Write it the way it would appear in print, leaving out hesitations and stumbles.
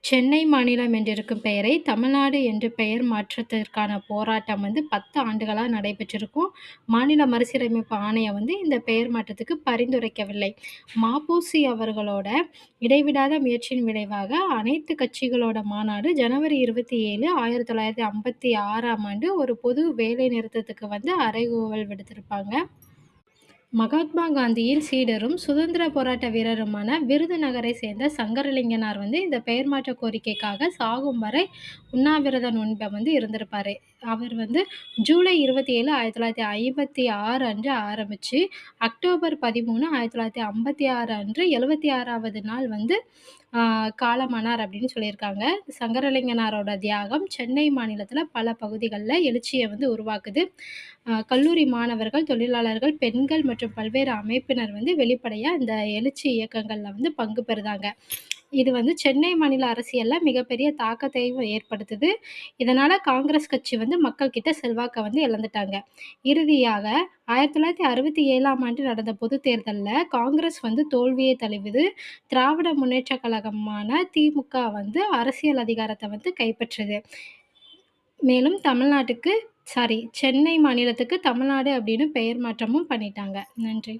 சென்னை மாநிலம் என்றிருக்கும் பெயரை தமிழ்நாடு என்று பெயர் மாற்றத்திற்கான போராட்டம் 10 ஆண்டுகளா நடைபெற்றிருக்கும். மாநில மறுசீரமைப்பு ஆணையம் இந்த பெயர் மாற்றத்துக்கு பரிந்துரைக்கவில்லை. ம.பொ.சி. அவர்களோட இடைவிடாத முயற்சியின் விளைவாக அனைத்து கட்சிகளோட மாநாடு ஜனவரி 27, 1956ஆம் ஆண்டு ஒரு பொது வேலை நிறுத்தத்துக்கு அறைகூவல் விடுத்திருப்பாங்க. மகாத்மா காந்தியின் சீடரும், சுதந்திர போராட்ட வீரருமான விருதுநகரை சேர்ந்த சங்கரலிங்கனார் இந்த பெயர் மாற்ற கோரிக்கைக்காக சாகும் வரை உண்ணாவிரத நோன்பு இருந்திருப்பாரு. அவர் ஜூலை 27, 1956 அன்று ஆரம்பிச்சு, அக்டோபர் 13, 1956 அன்று 76வது நாள் காலமானார் அப்படின்னு சொல்லியிருக்காங்க. சங்கரலிங்கனாரோட தியாகம் சென்னை மாநிலத்தில பல பகுதிகள்ல எழுச்சிய உருவாக்குது. கல்லூரி மாணவர்கள், தொழிலாளர்கள், பெண்கள் மற்றும் பல்வேறு அமைப்பினர் வெளிப்படையா இந்த எழுச்சி இயக்கங்கள்ல பங்கு பெறுதாங்க. இது சென்னை மாநில அரசியல்ல மிகப்பெரிய தாக்கத்தையும் ஏற்படுத்துது. இதனால காங்கிரஸ் கட்சி மக்கள் கிட்ட செல்வாக்க இழந்துட்டாங்க. இறுதியாக 1967ஆம் ஆண்டு நடந்த பொதுத் தேர்தல்ல காங்கிரஸ் தோல்வியை தழுவியது. திராவிட முன்னேற்றக் கழகமான திமுக அரசியல் அதிகாரத்த கைப்பற்றுது. மேலும் சென்னை மாநிலத்துக்கு தமிழ்நாடு அப்படின்னு பெயர் மாற்றமும் பண்ணிட்டாங்க. நன்றி.